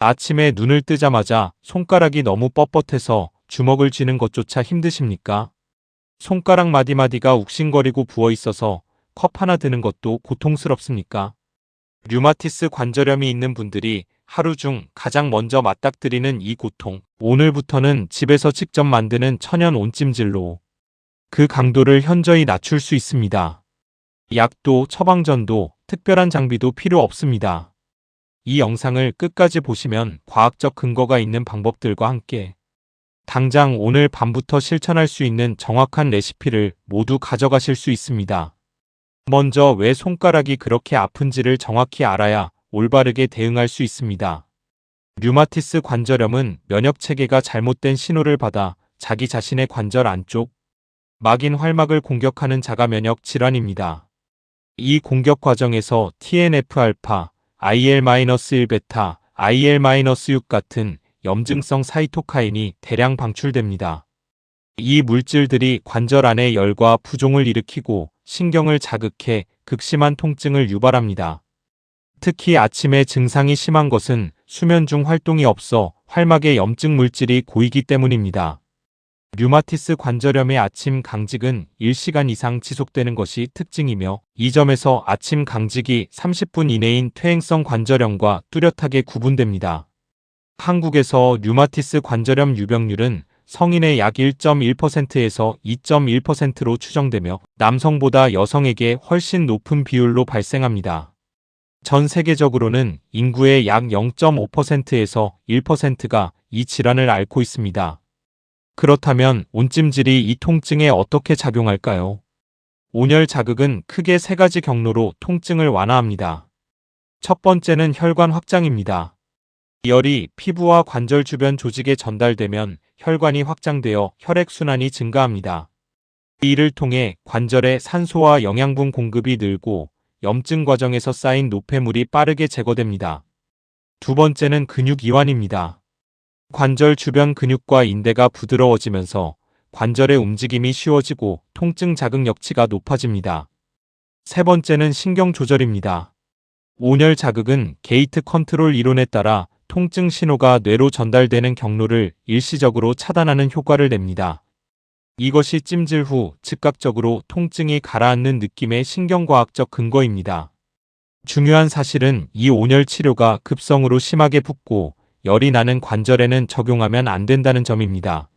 아침에 눈을 뜨자마자 손가락이 너무 뻣뻣해서 주먹을 쥐는 것조차 힘드십니까? 손가락 마디마디가 욱신거리고 부어있어서 컵 하나 드는 것도 고통스럽습니까? 류마티스 관절염이 있는 분들이 하루 중 가장 먼저 맞닥뜨리는 이 고통. 오늘부터는 집에서 직접 만드는 천연 온찜질로 그 강도를 현저히 낮출 수 있습니다. 약도 처방전도 특별한 장비도 필요 없습니다. 이 영상을 끝까지 보시면 과학적 근거가 있는 방법들과 함께 당장 오늘 밤부터 실천할 수 있는 정확한 레시피를 모두 가져가실 수 있습니다. 먼저 왜 손가락이 그렇게 아픈지를 정확히 알아야 올바르게 대응할 수 있습니다. 류마티스 관절염은 면역체계가 잘못된 신호를 받아 자기 자신의 관절 안쪽 막인 활막을 공격하는 자가면역 질환입니다. 이 공격 과정에서 TNF-알파, IL-1베타, IL-6 같은 염증성 사이토카인이 대량 방출됩니다. 이 물질들이 관절 안에 열과 부종을 일으키고 신경을 자극해 극심한 통증을 유발합니다. 특히 아침에 증상이 심한 것은 수면 중 활동이 없어 활막에 염증 물질이 고이기 때문입니다. 류마티스 관절염의 아침 강직은 1시간 이상 지속되는 것이 특징이며 이 점에서 아침 강직이 30분 이내인 퇴행성 관절염과 뚜렷하게 구분됩니다. 한국에서 류마티스 관절염 유병률은 성인의 약 1.1%에서 2.1%로 추정되며 남성보다 여성에게 훨씬 높은 비율로 발생합니다. 전 세계적으로는 인구의 약 0.5%에서 1%가 이 질환을 앓고 있습니다. 그렇다면 온찜질이 이 통증에 어떻게 작용할까요? 온열 자극은 크게 세 가지 경로로 통증을 완화합니다. 첫 번째는 혈관 확장입니다. 열이 피부와 관절 주변 조직에 전달되면 혈관이 확장되어 혈액순환이 증가합니다. 이를 통해 관절에 산소와 영양분 공급이 늘고 염증 과정에서 쌓인 노폐물이 빠르게 제거됩니다. 두 번째는 근육 이완입니다. 관절 주변 근육과 인대가 부드러워지면서 관절의 움직임이 쉬워지고 통증 자극 역치가 높아집니다. 세 번째는 신경 조절입니다. 온열 자극은 게이트 컨트롤 이론에 따라 통증 신호가 뇌로 전달되는 경로를 일시적으로 차단하는 효과를 냅니다. 이것이 찜질 후 즉각적으로 통증이 가라앉는 느낌의 신경과학적 근거입니다. 중요한 사실은 이 온열 치료가 급성으로 심하게 붓고 열이 나는 관절에는 적용하면 안 된다는 점입니다.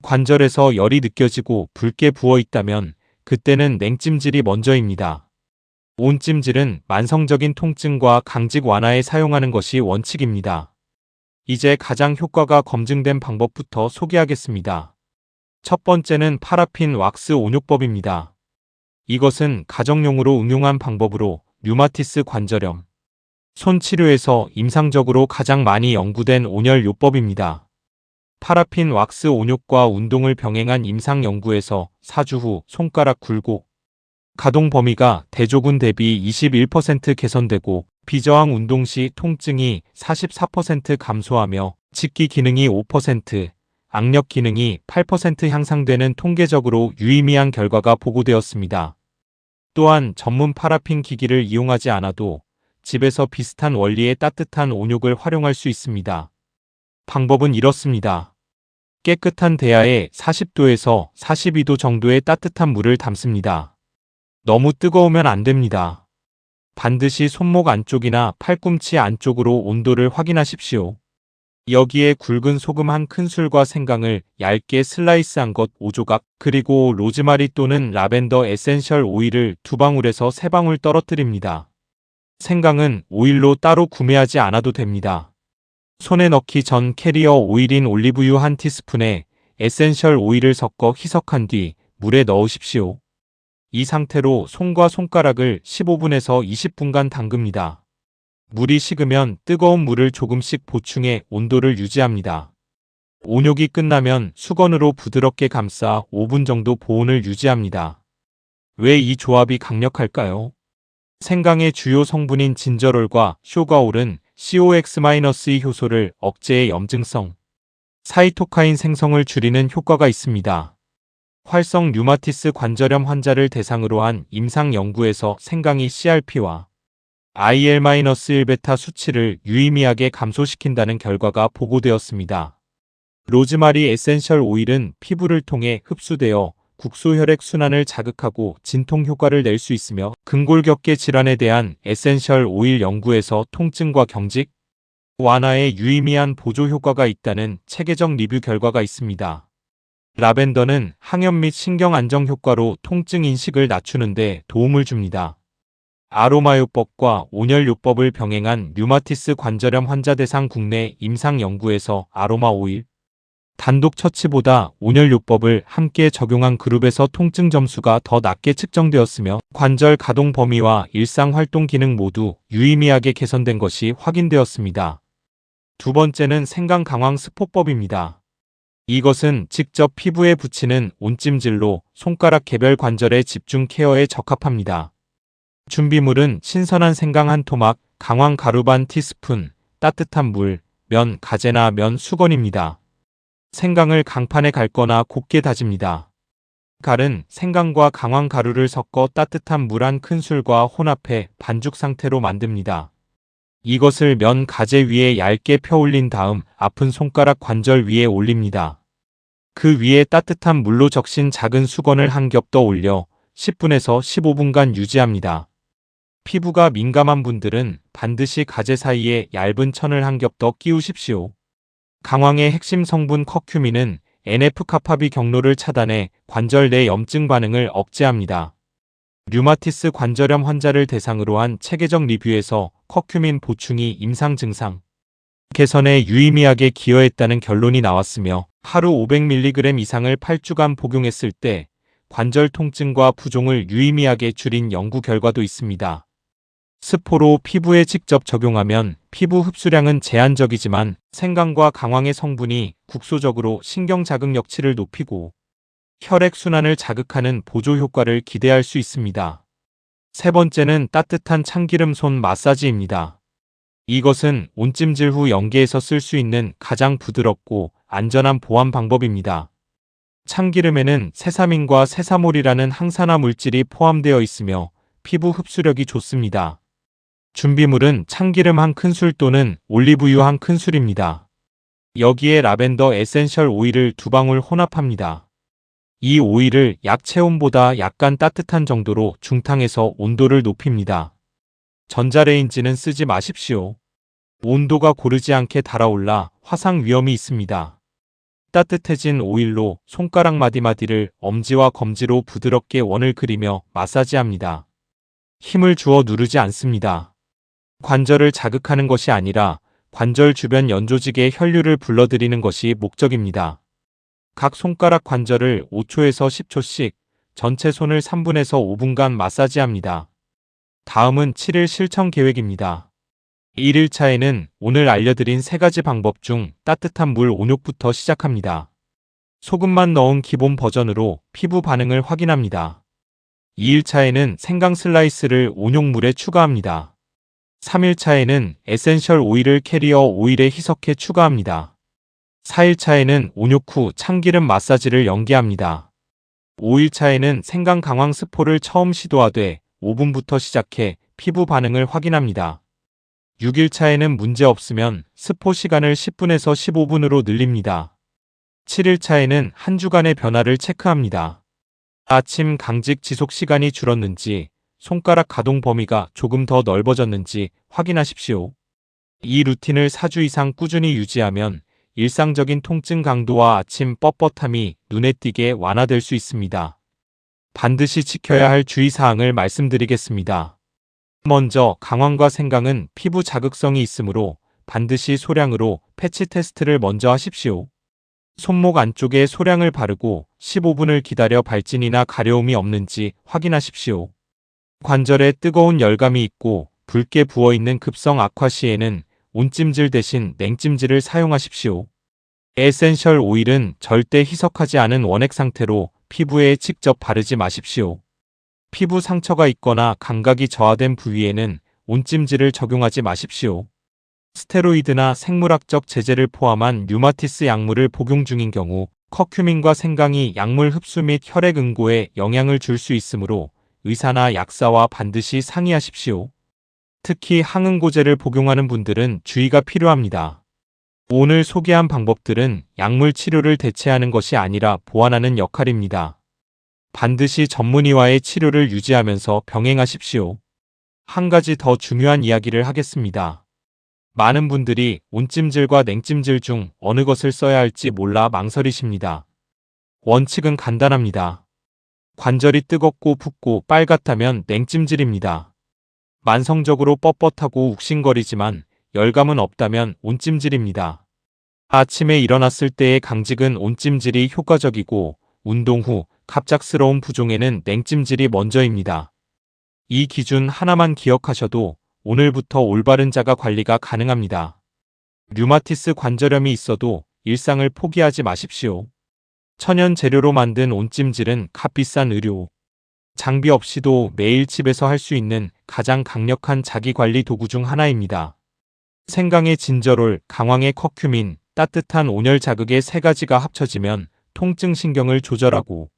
관절에서 열이 느껴지고 붉게 부어 있다면 그때는 냉찜질이 먼저입니다. 온찜질은 만성적인 통증과 강직 완화에 사용하는 것이 원칙입니다. 이제 가장 효과가 검증된 방법부터 소개하겠습니다. 첫 번째는 파라핀 왁스 온욕법입니다. 이것은 가정용으로 응용한 방법으로 류마티스 관절염, 손 치료에서 임상적으로 가장 많이 연구된 온열 요법입니다. 파라핀 왁스 온욕과 운동을 병행한 임상 연구에서 4주 후 손가락 굴곡, 가동 범위가 대조군 대비 21% 개선되고 비저항 운동 시 통증이 44% 감소하며 직기 기능이 5%, 악력 기능이 8% 향상되는 통계적으로 유의미한 결과가 보고되었습니다. 또한 전문 파라핀 기기를 이용하지 않아도 집에서 비슷한 원리의 따뜻한 온욕을 활용할 수 있습니다. 방법은 이렇습니다. 깨끗한 대야에 40도에서 42도 정도의 따뜻한 물을 담습니다. 너무 뜨거우면 안 됩니다. 반드시 손목 안쪽이나 팔꿈치 안쪽으로 온도를 확인하십시오. 여기에 굵은 소금 한 큰술과 생강을 얇게 슬라이스한 것 5조각, 그리고 로즈마리 또는 라벤더 에센셜 오일을 2방울에서 3방울 떨어뜨립니다. 생강은 오일로 따로 구매하지 않아도 됩니다. 손에 넣기 전 캐리어 오일인 올리브유 1티스푼에 에센셜 오일을 섞어 희석한 뒤 물에 넣으십시오. 이 상태로 손과 손가락을 15분에서 20분간 담급니다. 물이 식으면 뜨거운 물을 조금씩 보충해 온도를 유지합니다. 온욕이 끝나면 수건으로 부드럽게 감싸 5분 정도 보온을 유지합니다. 왜 이 조합이 강력할까요? 생강의 주요 성분인 진저롤과 쇼가올은 COX-2 효소를 억제해 염증성 사이토카인 생성을 줄이는 효과가 있습니다. 활성 류마티스 관절염 환자를 대상으로 한 임상 연구에서 생강이 CRP와 IL-1베타 수치를 유의미하게 감소시킨다는 결과가 보고되었습니다. 로즈마리 에센셜 오일은 피부를 통해 흡수되어 국소혈액 순환을 자극하고 진통 효과를 낼 수 있으며 근골격계 질환에 대한 에센셜 오일 연구에서 통증과 경직, 완화에 유의미한 보조 효과가 있다는 체계적 리뷰 결과가 있습니다. 라벤더는 항염 및 신경 안정 효과로 통증 인식을 낮추는 데 도움을 줍니다. 아로마요법과 온열요법을 병행한 류마티스 관절염 환자 대상 국내 임상 연구에서 아로마 오일, 단독 처치보다 온열요법을 함께 적용한 그룹에서 통증 점수가 더 낮게 측정되었으며 관절 가동 범위와 일상 활동 기능 모두 유의미하게 개선된 것이 확인되었습니다. 두 번째는 생강 강황 스포법입니다. 이것은 직접 피부에 붙이는 온찜질로 손가락 개별 관절의 집중 케어에 적합합니다. 준비물은 신선한 생강 한 토막, 강황 가루 반 티스푼, 따뜻한 물, 면 가제나 면 수건입니다. 생강을 강판에 갈거나 곱게 다집니다. 갈은 생강과 강황 가루를 섞어 따뜻한 물 한 큰술과 혼합해 반죽 상태로 만듭니다. 이것을 면 가제 위에 얇게 펴올린 다음 아픈 손가락 관절 위에 올립니다. 그 위에 따뜻한 물로 적신 작은 수건을 한 겹 더 올려 10분에서 15분간 유지합니다. 피부가 민감한 분들은 반드시 가제 사이에 얇은 천을 한 겹 더 끼우십시오. 강황의 핵심 성분 커큐민은 NF-카파비 경로를 차단해 관절 내 염증 반응을 억제합니다. 류마티스 관절염 환자를 대상으로 한 체계적 리뷰에서 커큐민 보충이 임상 증상 개선에 유의미하게 기여했다는 결론이 나왔으며 하루 500mg 이상을 8주간 복용했을 때 관절 통증과 부종을 유의미하게 줄인 연구 결과도 있습니다. 스포로 피부에 직접 적용하면 피부 흡수량은 제한적이지만 생강과 강황의 성분이 국소적으로 신경 자극 역치를 높이고 혈액 순환을 자극하는 보조 효과를 기대할 수 있습니다. 세 번째는 따뜻한 참기름 손 마사지입니다. 이것은 온찜질 후 연계해서 쓸 수 있는 가장 부드럽고 안전한 보완 방법입니다. 참기름에는 세사민과 세사몰이라는 항산화 물질이 포함되어 있으며 피부 흡수력이 좋습니다. 준비물은 참기름 한 큰술 또는 올리브유 한 큰술입니다. 여기에 라벤더 에센셜 오일을 2방울 혼합합니다. 이 오일을 약 체온보다 약간 따뜻한 정도로 중탕해서 온도를 높입니다. 전자레인지는 쓰지 마십시오. 온도가 고르지 않게 달아올라 화상 위험이 있습니다. 따뜻해진 오일로 손가락 마디마디를 엄지와 검지로 부드럽게 원을 그리며 마사지합니다. 힘을 주어 누르지 않습니다. 관절을 자극하는 것이 아니라 관절 주변 연조직에 혈류를 불러들이는 것이 목적입니다. 각 손가락 관절을 5초에서 10초씩, 전체 손을 3분에서 5분간 마사지합니다. 다음은 7일 실천 계획입니다. 1일차에는 오늘 알려드린 3가지 방법 중 따뜻한 물 온욕부터 시작합니다. 소금만 넣은 기본 버전으로 피부 반응을 확인합니다. 2일차에는 생강 슬라이스를 온욕물에 추가합니다. 3일차에는 에센셜 오일을 캐리어 오일에 희석해 추가합니다. 4일차에는 온욕 후 참기름 마사지를 연계합니다. 5일차에는 생강 강황 스포를 처음 시도하되 5분부터 시작해 피부 반응을 확인합니다. 6일차에는 문제 없으면 스포 시간을 10분에서 15분으로 늘립니다. 7일차에는 한 주간의 변화를 체크합니다. 아침 강직 지속 시간이 줄었는지, 손가락 가동 범위가 조금 더 넓어졌는지 확인하십시오. 이 루틴을 4주 이상 꾸준히 유지하면 일상적인 통증 강도와 아침 뻣뻣함이 눈에 띄게 완화될 수 있습니다. 반드시 지켜야 할 주의사항을 말씀드리겠습니다. 먼저 강황과 생강은 피부 자극성이 있으므로 반드시 소량으로 패치 테스트를 먼저 하십시오. 손목 안쪽에 소량을 바르고 15분을 기다려 발진이나 가려움이 없는지 확인하십시오. 관절에 뜨거운 열감이 있고 붉게 부어있는 급성 악화 시에는 온찜질 대신 냉찜질을 사용하십시오. 에센셜 오일은 절대 희석하지 않은 원액 상태로 피부에 직접 바르지 마십시오. 피부 상처가 있거나 감각이 저하된 부위에는 온찜질을 적용하지 마십시오. 스테로이드나 생물학적 제제를 포함한 류마티스 약물을 복용 중인 경우 커큐민과 생강이 약물 흡수 및 혈액 응고에 영향을 줄 수 있으므로 의사나 약사와 반드시 상의하십시오. 특히 항응고제를 복용하는 분들은 주의가 필요합니다. 오늘 소개한 방법들은 약물 치료를 대체하는 것이 아니라 보완하는 역할입니다. 반드시 전문의와의 치료를 유지하면서 병행하십시오. 한 가지 더 중요한 이야기를 하겠습니다. 많은 분들이 온찜질과 냉찜질 중 어느 것을 써야 할지 몰라 망설이십니다. 원칙은 간단합니다. 관절이 뜨겁고 붓고 빨갛다면 냉찜질입니다. 만성적으로 뻣뻣하고 욱신거리지만 열감은 없다면 온찜질입니다. 아침에 일어났을 때의 강직은 온찜질이 효과적이고 운동 후 갑작스러운 부종에는 냉찜질이 먼저입니다. 이 기준 하나만 기억하셔도 오늘부터 올바른 자가 관리가 가능합니다. 류마티스 관절염이 있어도 일상을 포기하지 마십시오. 천연 재료로 만든 온찜질은 값비싼 의료, 장비 없이도 매일 집에서 할 수 있는 가장 강력한 자기관리 도구 중 하나입니다. 생강의 진저롤, 강황의 커큐민, 따뜻한 온열 자극의 세 가지가 합쳐지면 통증 신경을 조절하고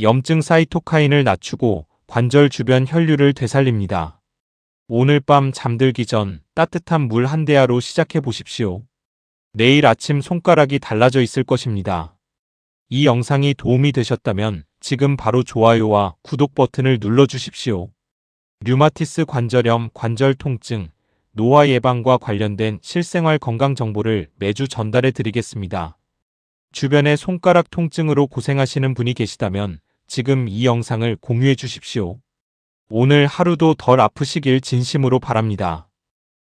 염증 사이토카인을 낮추고 관절 주변 혈류를 되살립니다. 오늘 밤 잠들기 전 따뜻한 물 한 대야로 시작해 보십시오. 내일 아침 손가락이 달라져 있을 것입니다. 이 영상이 도움이 되셨다면 지금 바로 좋아요와 구독 버튼을 눌러주십시오. 류마티스 관절염, 관절 통증, 노화 예방과 관련된 실생활 건강 정보를 매주 전달해 드리겠습니다. 주변에 손가락 통증으로 고생하시는 분이 계시다면 지금 이 영상을 공유해 주십시오. 오늘 하루도 덜 아프시길 진심으로 바랍니다.